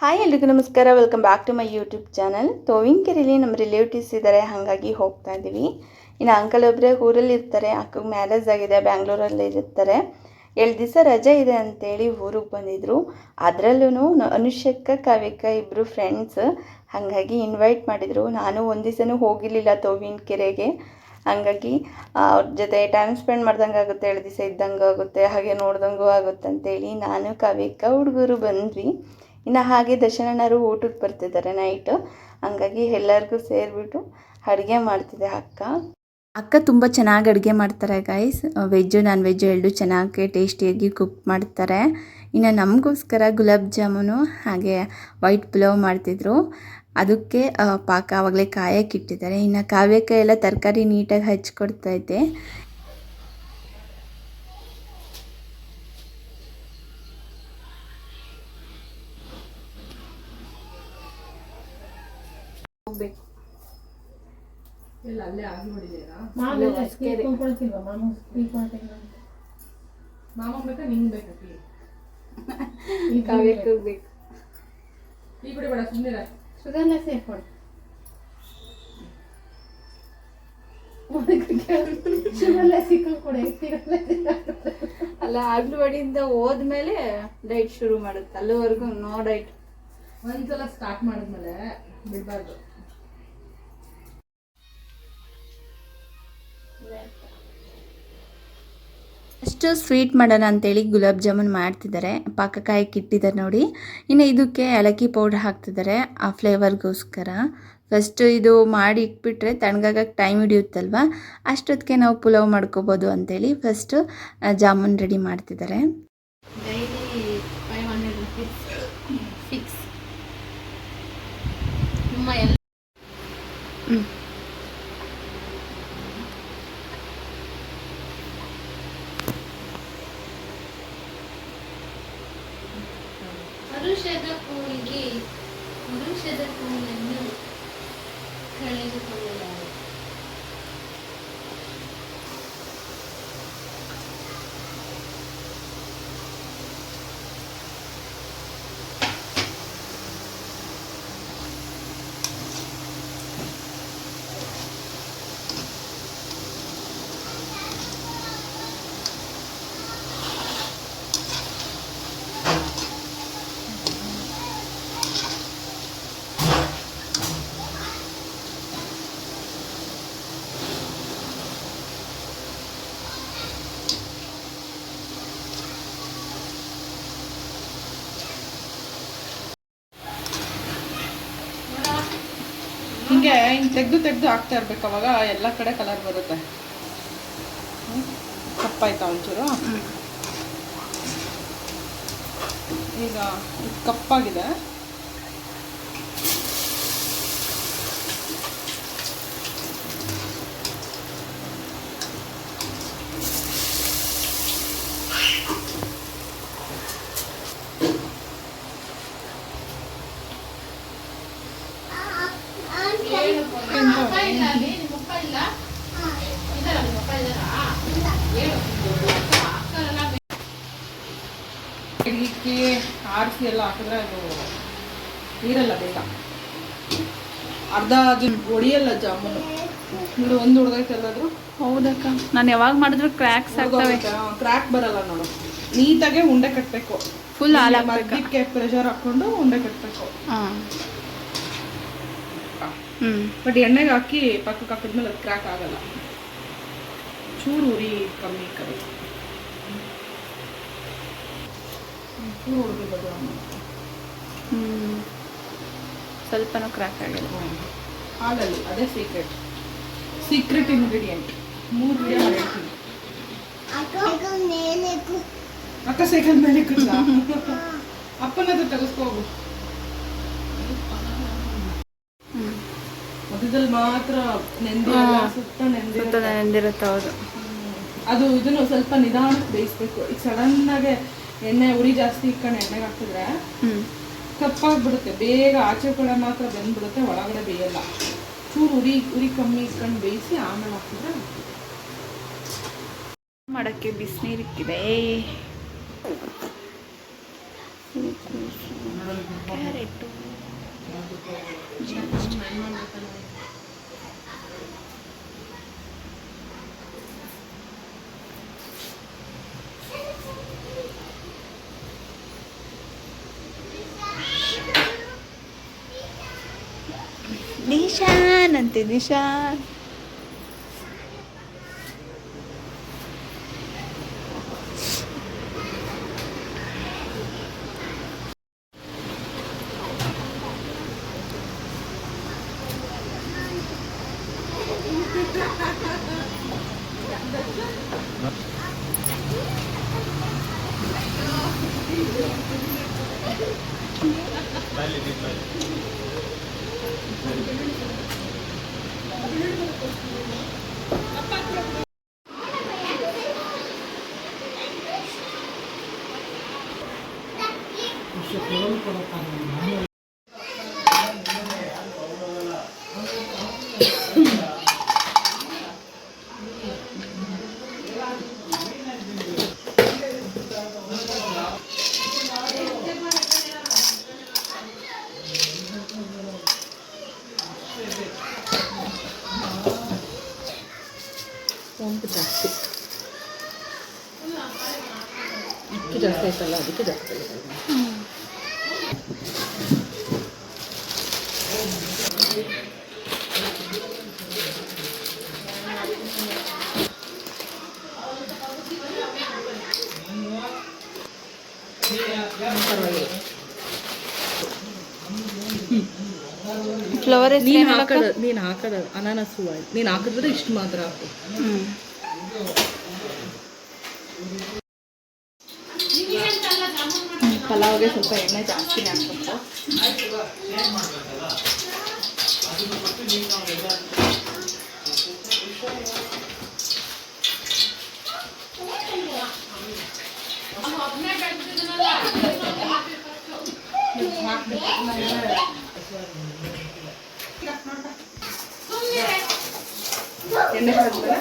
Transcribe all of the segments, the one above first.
Hi ಎಲ್ರಿಗೂ ನಮಸ್ಕಾರ. Welcome back to my YouTube channel. ತೋವಿನಕೆರೆಯಲ್ಲಿ ನಮ್ಮ ರಿಲೇಟಿವ್ಸ್ ಇದ್ದಾರೆ, ಹಾಗಾಗಿ ಹೋಗ್ತಾ ಇದ್ದೀವಿ. ಇನ್ನು ಅಂಕಲ್ ಒಬ್ಬರೇ ಊರಲ್ಲಿ ಇರ್ತಾರೆ, ಅಕ್ಕಗೆ ಮ್ಯಾರೇಜ್ ಆಗಿದೆ, ಬ್ಯಾಂಗ್ಳೂರಲ್ಲಿ ಇರ್ತಾರೆ. 7 ದಿವಸ ರಜೆ ಇದೆ ಅಂತೇಳಿ ಊರಿಗೆ ಬಂದಿದ್ದರು. ಅದರಲ್ಲೂ ಅನುಷಕ್ಕ ಕಾವ್ಯಕ್ಕ ಇಬ್ಬರು ಫ್ರೆಂಡ್ಸ್, ಹಾಗಾಗಿ ಇನ್ವೈಟ್ ಮಾಡಿದರು. ನಾನು ಒಂದು ದಿವಸನೂ ಹೋಗಿರಲಿಲ್ಲ ತೋವಿನಕೆರೆಗೆ, ಹಾಗಾಗಿ ಅವ್ರ ಜೊತೆ ಟೈಮ್ ಸ್ಪೆಂಡ್ ಮಾಡ್ದಂಗೆ ಆಗುತ್ತೆ, 7 ದಿವಸ ಇದ್ದಂಗೆ ಆಗುತ್ತೆ, ಹಾಗೆ ನೋಡ್ದಂಗೂ ಆಗುತ್ತೆ ಅಂತೇಳಿ ನಾನು ಕಾವ್ಯಕ್ಕ ಹುಡುಗರು ಬಂದ್ವಿ. ಇನ್ನು ಹಾಗೆ ದರ್ಶನಣ್ಣರು ಊಟಕ್ಕೆ ಬರ್ತಿದ್ದಾರೆ ನೈಟು, ಹಂಗಾಗಿ ಎಲ್ಲರಿಗೂ ಸೇರಿಬಿಟ್ಟು ಅಡುಗೆ ಮಾಡ್ತಿದ್ದೆ ಅಕ್ಕ ತುಂಬ ಚೆನ್ನಾಗಿ ಅಡುಗೆ ಮಾಡ್ತಾರೆ ಗೈಸ್. ವೆಜ್ಜು ನಾನ್ ವೆಜ್ಜು ಎರಡೂ ಚೆನ್ನಾಗಿ ಟೇಸ್ಟಿಯಾಗಿ ಕುಕ್ ಮಾಡ್ತಾರೆ. ಇನ್ನು ನಮಗೋಸ್ಕರ ಗುಲಾಬ್ ಜಾಮೂನು ಹಾಗೆ ವೈಟ್ ಪುಲಾವ್ ಮಾಡ್ತಿದ್ರು. ಅದಕ್ಕೆ ಪಾಕ ಆವಾಗಲೇ ಕಾಯಕ್ಕೆ ಇಟ್ಟಿದ್ದಾರೆ. ಇನ್ನು ಕಾವ್ಯಕ್ಕೆ ಎಲ್ಲ ತರಕಾರಿ ನೀಟಾಗಿ ಹಚ್ಕೊಡ್ತೈತೆ. ಇಲ್ಲ ಅಲ್ಲೇ ಆಗಿ ನೋಡಿದ್ದೀರಾ? ಮಾಮ ಬೇಕಾ ನಿಂಗೆ ಬೇಕಾ? ಕಾವ್ಯಕ್ಕೆ ಬೇಕು. ಈ ಬಿಡಿ ಬೇಡ, ಸುಮ್ಮನೆ ಸುಧಾರಣೆ ಸೇರ್ಕೊಡಿ. ಅಲ್ಲ, ಅಂಗನವಾಡಿಯಿಂದ ಹೋದ್ಮೇಲೆ ಡೈಟ್ ಶುರು ಮಾಡುತ್ತೆ, ಅಲ್ಲಿವರೆಗೂ ನೋ ಡೈಟ್. ಒಂದ್ಸಲ ಸ್ಟಾರ್ಟ್ ಮಾಡಿದ್ಮೇಲೆ ಬಿಡಬಾರ್ದು. ಅಷ್ಟು ಸ್ವೀಟ್ ಮಾಡೋಣ ಅಂತೇಳಿ ಗುಲಾಬ್ ಜಾಮೂನ್ ಮಾಡ್ತಿದ್ದಾರೆ, ಪಾಕಕಾಯಕ್ಕೆ ಇಟ್ಟಿದ್ದಾರೆ ನೋಡಿ. ಇನ್ನು ಇದಕ್ಕೆ ಏಲಕ್ಕಿ ಪೌಡ್ರ್ ಹಾಕ್ತಿದ್ದಾರೆ ಆ ಫ್ಲೇವರ್ಗೋಸ್ಕರ. ಫಸ್ಟು ಇದು ಮಾಡಿ ಇಟ್ಬಿಟ್ರೆ ತಣ್ಣಗಾಗಕ್ಕೆ ಟೈಮ್ ಹಿಡಿಯುತ್ತಲ್ವ, ಅಷ್ಟೊತ್ತಿಗೆ ನಾವು ಪುಲಾವ್ ಮಾಡ್ಕೋಬೋದು ಅಂತೇಳಿ ಫಸ್ಟು ಜಾಮೂನ್ ರೆಡಿ ಮಾಡ್ತಿದ್ದಾರೆ. Daily 500 rupees fix. ನಿಮ್ಮ ಎಲ್ಲ ಪುರುಷದ ಕೂಲನ್ನು ಕಳೆದುಕೊಳ್ಳಲಾರೆ. ಹಿಂಗೆ ತೆಗೆದು ಹಾಕ್ತಾ ಇರ್ಬೇಕು, ಅವಾಗ ಎಲ್ಲ ಕಡೆ ಕಲರ್ ಬರುತ್ತೆ. ಕಪ್ಪಾಯ್ತಾ ಒಂಚೂರು? ಈಗ ಕಪ್ಪಾಗಿದೆ. ಇಡ್ಲಿಕ್ಕೆ ಆರಿಸಿ ಎಲ್ಲ ಹಾಕಿದ್ರೆ ಅದು ನೀರಲ್ಲ, ಬೇಗ ಅರ್ಧ ಹೊಡಿಯಲ್ಲ ಜಾಮೂನು. ನೋಡು, ಒಂದು ಹುಡ್ದೈತೆ ಎಲ್ಲಾದ್ರೂ. ಹೌದಕ್ಕ, ನಾನು ಯಾವಾಗ ಮಾಡಿದ್ರು ಕ್ರ್ಯಾಕ್ಸ್ ಆಗ್ತವೆ. ಕ್ರ್ಯಾಕ್ ಬರಲ್ಲ ನೋಡು. ನೀಟಾಗೆ ಉಂಡೆ ಕಟ್ಟಬೇಕು. ಫುಲ್ ಮಧ್ಯಕ್ಕೆ ಪ್ರೆಷರ್ ಹಾಕೊಂಡು ಉಂಡೆ ಕಟ್ಟಬೇಕು. ಬಟ್ ಎಣ್ಣೆಗೆ ಹಾಕಿ ಪಕ್ಕಕ್ಕೆ ಹಾಕಿದ್ಮೇಲೆ ಅದು ಕ್ರ್ಯಾಕ್ ಆಗಲ್ಲ. ಚೂರು ಉರಿ ಕಮ್ಮಿ ಕರಿ, ಚೂರು ಹುಡುಗಿಬೋದು. ಸ್ವಲ್ಪನೂ ಕ್ರ್ಯಾಕ್ ಆಗಿಲ್ಲ. ಹಾಲಲ್ಲಿ ಅದೇ ಸೀಕ್ರೆಟ್ ಇಂಗ್ರೀಡಿಯೆಂಟ್. 3 ವಿಡಿಯೋ ಹೇಳ್ತೀನಿ. ಅಕ್ಕ ಸೈಕಲ್ ಮೇಲೆ ಕೂತ ಅಪ್ಪನದು ತೆಗೆಸ್ಕೋಗು. ಮಧ್ಯದಲ್ಲಿ ಮಾತ್ರ ಸುತ್ತ ನೆಂದಿರುತ್ತೆ. ಹೌದು, ಅದು ಇದನ್ನು ಸ್ವಲ್ಪ ನಿಧಾನಕ್ಕೆ ಬೇಯಿಸ್ಬೇಕು. ಈಗ ಸಡನ್ನಾಗೆ ಎಣ್ಣೆ ಉರಿ ಜಾಸ್ತಿ ಇಟ್ಕೊಂಡು ಎಣ್ಣೆಗೆ ಹಾಕಿದ್ರೆ ಕಪ್ಪಾಗ್ಬಿಡುತ್ತೆ. ಬೇಗ ಆಚೆ ಕಡೆ ಮಾತ್ರ ಬೆಂದ್ಬಿಡುತ್ತೆ, ಒಳಗಡೆ ಬೇಯಲ್ಲ. ಚೂರು ಉರಿ ಕಮ್ಮಿ ಇಟ್ಕೊಂಡು ಬೇಯಿಸಿ ಆಮೇಲೆ ಹಾಕಿದ್ರೆ ಮಾಡೋಕ್ಕೆ ಬಿಸಿನೀರಿಕ್ಕಿದೆ. ಕ್ಯಾರೆಟು ನಿಶಾನ್ ಅಂತೆ ನಿಶಾನ್. ಸೋಂಪು ಜಾಸ್ತಿ, ಅಕ್ಕಿ ಜಾಸ್ತಿ ಆಯ್ತಲ್ಲ ಅದಕ್ಕೆ ಜಾಸ್ತಿ ಆಗಿದೆ. ಫ್ಲವರ್ ನೀನು ಹಾಕೋದು ಅನಾನಸು ನೀನು ಹಾಕಿದ್ರೆ ಇಷ್ಟು ಮಾತ್ರ ಹಾಕು. ಪಲಾವ್ಗೆ ಸ್ವಲ್ಪ ಎಣ್ಣೆ ಜಾಸ್ತಿನೇ ಹಾಕ್ಬೇಕು. ಎಣ್ಣೆ ಹಾಕಿದ್ರೆ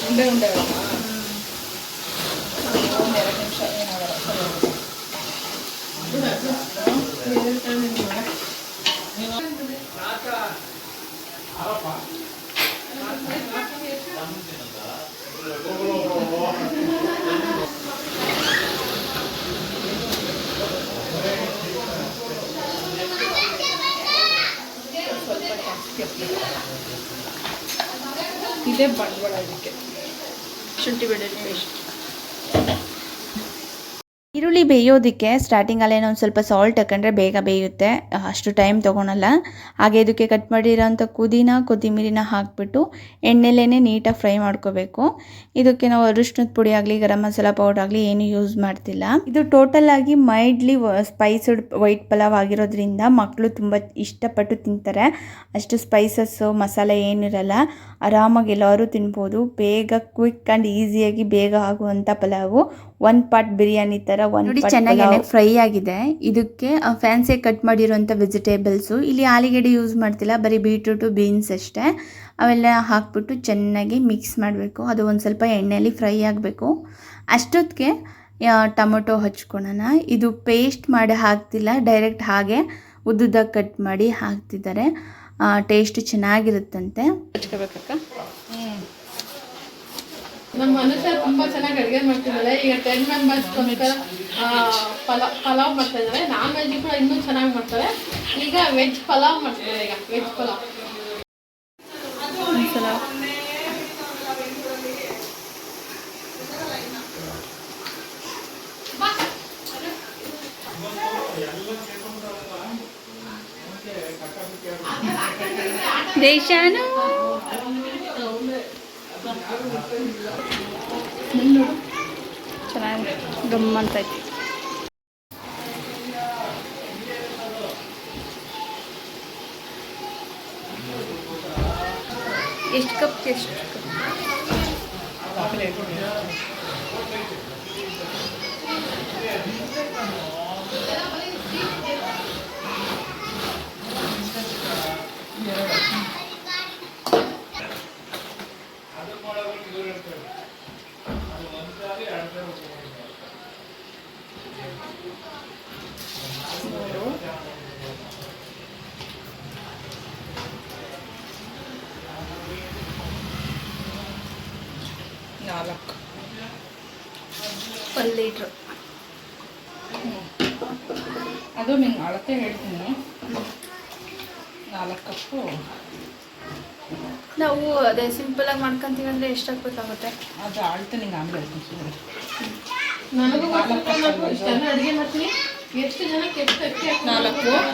ಉಂಡೆ ಉಂಡೆ ಇದೇ ಬಂಡವಾಳ ಇದಕ್ಕೆ. ಶುಂಠಿ ಬೆಳ್ಳುಳ್ಳಿ ಪೇಸ್ಟ್. ಈರುಳ್ಳಿ ಬೇಯೋದಕ್ಕೆ ಸ್ಟಾರ್ಟಿಂಗಲ್ಲೇ ಒಂದು ಸ್ವಲ್ಪ ಸಾಲ್ಟ್ ಹಾಕೊಂಡ್ರೆ ಬೇಗ ಬೇಯುತ್ತೆ, ಅಷ್ಟು ಟೈಮ್ ತೊಗೊಳಲ್ಲ. ಹಾಗೆ ಇದಕ್ಕೆ ಕಟ್ ಮಾಡಿರೋಂಥ ಪುದೀನ ಕೊತ್ತಂಬರಿನ ಹಾಕಿಬಿಟ್ಟು ಎಣ್ಣೆಲೇ ನೀಟಾಗಿ ಫ್ರೈ ಮಾಡ್ಕೋಬೇಕು. ಇದಕ್ಕೆ ನಾವು ಅರಿಶಿನದ ಪುಡಿ ಆಗಲಿ ಗರಂ ಮಸಾಲ ಪೌಡರ್ ಆಗಲಿ ಏನು ಯೂಸ್ ಮಾಡ್ತಿಲ್ಲ. ಇದು ಟೋಟಲ್ ಆಗಿ ಮೈಲ್ಡ್ಲಿ ಸ್ಪೈಸ್ಡ್ ವೈಟ್ ಪಲಾವ್ ಆಗಿರೋದ್ರಿಂದ ಮಕ್ಕಳು ತುಂಬ ಇಷ್ಟಪಟ್ಟು ತಿಂತಾರೆ. ಅಷ್ಟು ಸ್ಪೈಸಸ್ಸು ಮಸಾಲೆ ಏನಿರಲ್ಲ, ಆರಾಮಾಗಿ ಎಲ್ಲರೂ ತಿನ್ಬೋದು. ಬೇಗ ಕ್ವಿಕ್ ಆ್ಯಂಡ್ ಈಸಿಯಾಗಿ ಬೇಗ ಆಗುವಂಥ ಪಲಾವು. ಒಂದು ಪಾರ್ಟ್ ಬಿರಿಯಾನಿ ಥರ ಒಂದು ಚೆನ್ನಾಗಿ ಫ್ರೈ ಆಗಿದೆ. ಇದಕ್ಕೆ ಫ್ಯಾನ್ಸಿ ಕಟ್ ಮಾಡಿರೋಂಥ ವೆಜಿಟೇಬಲ್ಸು, ಇಲ್ಲಿ ಆಲೂಗೆಡ್ಡೆ ಯೂಸ್ ಮಾಡ್ತಿಲ್ಲ, ಬರೀ ಬೀಟ್ರೂಟು ಬೀನ್ಸ್ ಅಷ್ಟೇ. ಅವೆಲ್ಲ ಹಾಕ್ಬಿಟ್ಟು ಚೆನ್ನಾಗಿ ಮಿಕ್ಸ್ ಮಾಡಬೇಕು. ಅದು ಒಂದು ಸ್ವಲ್ಪ ಎಣ್ಣೆಯಲ್ಲಿ ಫ್ರೈ ಆಗಬೇಕು. ಅಷ್ಟೊತ್ತಿಗೆ ಟೊಮೊಟೊ ಹಚ್ಕೊಳ್ಳೋಣ. ಇದು ಪೇಸ್ಟ್ ಮಾಡಿ ಹಾಕ್ತಿಲ್ಲ, ಡೈರೆಕ್ಟ್ ಹಾಗೆ ಉದ್ದುದಾಗಿ ಕಟ್ ಮಾಡಿ ಹಾಕ್ತಿದ್ದಾರೆ. ಟೇಸ್ಟ್ ಚೆನ್ನಾಗಿರುತ್ತಂತೆ. ಹಚ್ಕೋಬೇಕಕ್ಕ. ನಮ್ಮ ಮನುಷ್ಯ ತುಂಬ ಚೆನ್ನಾಗಿ ಅಡುಗೆ ಮಾಡ್ತಿದ್ದಾರೆ. ಈಗ 10 ಮೆಂಬರ್ಸ್ಗೋಸ್ಕರ ಪಲಾವ್ ಮಾಡ್ತಾ ಇದ್ದಾರೆ. ನಾನ್ ವೆಜ್ ಕೂಡ ಇನ್ನೂ ಚೆನ್ನಾಗಿ ಮಾಡ್ತಾರೆ. ಈಗ ವೆಜ್ ಪಲಾವ್ ಮಾಡ್ತಾರೆ. ಈಗ ವೆಜ್ ಪಲಾವ್ ದೇಶಾನು ಗಮ್ಮಂತೈತಿ. ಎಷ್ಟು ಕಪ್? ನಾಲ್ಕು 1 ಲೀಟ್ರ್. ಅದು ನಿಂಗೆ ಅಳತೆ ಹೇಳ್ತೀನಿ. 4 ಕಪ್ಪು. ನಾವು ಅದೇ ಸಿಂಪಲಾಗಿ ಮಾಡ್ಕೊಂತೀವಿ ಅಂದರೆ ಎಷ್ಟು ಹಾಕ್ಬೇಕಾಗುತ್ತೆ? ಅದು ಅಳತೆ ನಿಂಗೆ ಆಮೇಲೆ ಹೇಳ್ತೀನಿ. ನನಗೂ ಇಷ್ಟೆಲ್ಲ ಅಡುಗೆ ಮಾಡ್ತೀನಿ. ಎಷ್ಟು ಜನಕ್ಕೆ ಎಷ್ಟು ಅಕ್ಕಿ 4 9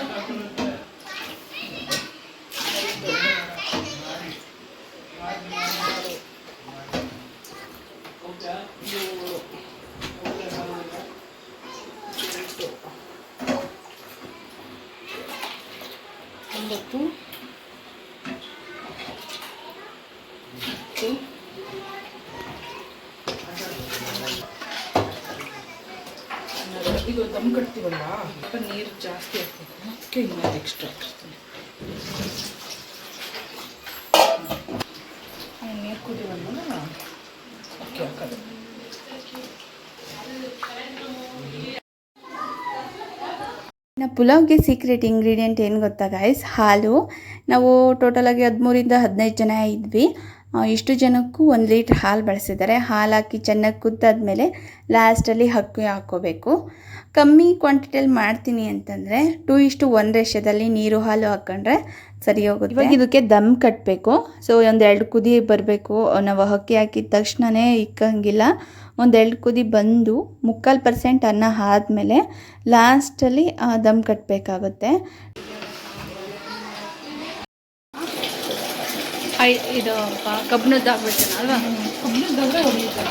ಇದು ದಮ್ ಕಟ್ತೀವಲ್ಲ, ನೀರು ಜಾಸ್ತಿ ಹಾಕ್ಬೇಕು. ಅದಕ್ಕೆ ಇನ್ನೂ ಎಕ್ಸ್ಟ್ರಾ ಹಾಕ್ತೀನಿ. ನೀರು ಕುದಿವಲ್ಲ ಅಕ್ಕಿ ಹಾಕೋದು. ಇನ್ನು ಪುಲಾವ್ಗೆ ಸೀಕ್ರೆಟ್ ಇಂಗ್ರೀಡಿಯೆಂಟ್ ಏನು ಗೊತ್ತಾ ಗಾಯ್ಸ್? ಹಾಲು. ನಾವು ಟೋಟಲಾಗಿ 13ರಿಂದ 15 ಜನ ಇದ್ವಿ. ಇಷ್ಟು ಜನಕ್ಕೂ 1 ಲೀಟ್ರ್ ಹಾಲು ಬಳಸಿದ್ದಾರೆ. ಹಾಲು ಹಾಕಿ ಚೆನ್ನಾಗಿ ಕುದ್ದಾದ್ಮೇಲೆ ಲಾಸ್ಟಲ್ಲಿ ಅಕ್ಕಿ ಹಾಕ್ಕೋಬೇಕು. ಕಮ್ಮಿ ಕ್ವಾಂಟಿಟಿಯಲ್ಲಿ ಮಾಡ್ತೀನಿ ಅಂತಂದರೆ 2:1 ರೇಷದಲ್ಲಿ ನೀರು ಹಾಲು ಹಾಕ್ಕೊಂಡ್ರೆ ಸರಿ ಹೋಗುತ್ತೆ. ಇವಾಗ ಇದಕ್ಕೆ ದಮ್ ಕಟ್ಟಬೇಕು. ಸೊ 1-2 ಕುದಿ ಬರಬೇಕು. ನಾವು ಅಕ್ಕಿ ಹಾಕಿದ ತಕ್ಷಣವೇ ಇಕ್ಕಂಗಿಲ್ಲ. 1-2 ಕುದಿ ಬಂದು 3/4% ಅನ್ನ ಆದಮೇಲೆ ಲಾಸ್ಟಲ್ಲಿ ದಮ್ ಕಟ್ಟಬೇಕಾಗುತ್ತೆ. ಇದು ಕಬ್ಬಿಣದ್ದು ಆಗ್ಬಿಡ್ತೇನೆ ಅಲ್ವಾ? ಕಬ್ಬಿಣದ್ದಾದ್ರೆ ಹೊಡಿಯುತ್ತೆ.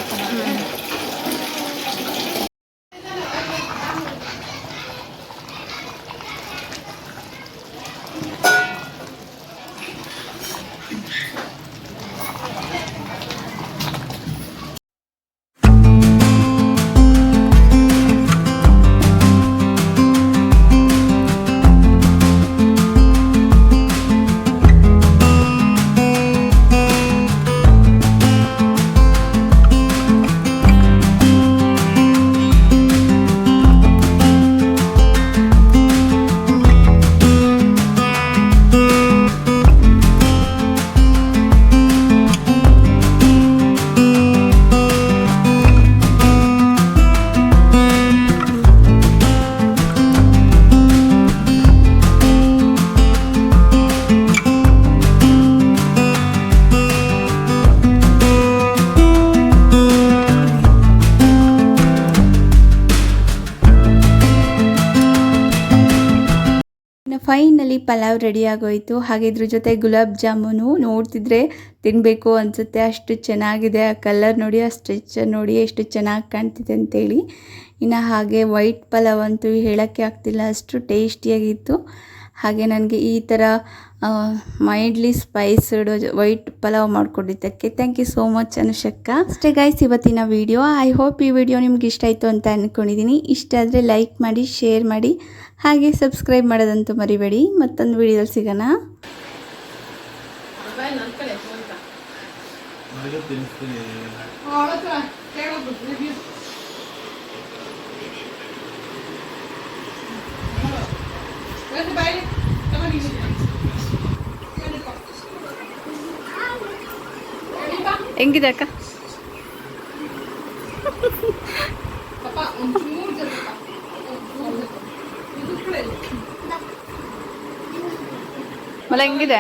ಫೈನಲಿ ಪಲಾವ್ ರೆಡಿ ಆಗೋಯಿತು. ಹಾಗೆ ಇದ್ರ ಜೊತೆ ಗುಲಾಬ್ ಜಾಮೂನು ನೋಡ್ತಿದ್ರೆ ತಿನ್ನಬೇಕು ಅನಿಸುತ್ತೆ, ಅಷ್ಟು ಚೆನ್ನಾಗಿದೆ. ಆ ಕಲರ್ ನೋಡಿ, ಆ ಸ್ಟ್ರೆಚರ್ ನೋಡಿ ಎಷ್ಟು ಚೆನ್ನಾಗಿ ಕಾಣ್ತಿದೆ ಅಂತೇಳಿ. ಇನ್ನು ಹಾಗೆ ವೈಟ್ ಪಲಾವ್ ಅಂತೂ ಹೇಳೋಕ್ಕೆ ಆಗ್ತಿಲ್ಲ, ಅಷ್ಟು ಟೇಸ್ಟಿಯಾಗಿತ್ತು. ಹಾಗೆ ನನಗೆ ಈ ಥರ ಮೈಂಡ್ಲಿ ಸ್ಪೈಸ್ಡ್ ವೈಟ್ ಪಲಾವ್ ಮಾಡಿಕೊಟ್ಟಿದ್ದಕ್ಕೆ ಥ್ಯಾಂಕ್ ಯು ಸೋ ಮಚ್ ಅನುಷಕ್ಕ. ಅಷ್ಟೇ ಗೈಸ್ ಇವತ್ತಿನ ವಿಡಿಯೋ. ಐ ಹೋಪ್ ಈ ವಿಡಿಯೋ ನಿಮ್ಗೆ ಇಷ್ಟ ಆಯಿತು ಅಂತ ಅಂದ್ಕೊಂಡಿದ್ದೀನಿ. ಇಷ್ಟ ಆದರೆ ಲೈಕ್ ಮಾಡಿ, ಶೇರ್ ಮಾಡಿ, ಹಾಗೆ ಸಬ್ಸ್ಕ್ರೈಬ್ ಮಾಡೋದಂತೂ ಮರಿಬೇಡಿ. ಮತ್ತೊಂದು ವಿಡಿಯೋದಲ್ಲಿ ಸಿಗೋಣ. ಹೆಂಗಿದೆ ಅಕ್ಕ? ಮಲ ಹೆಂಗಿದೆ?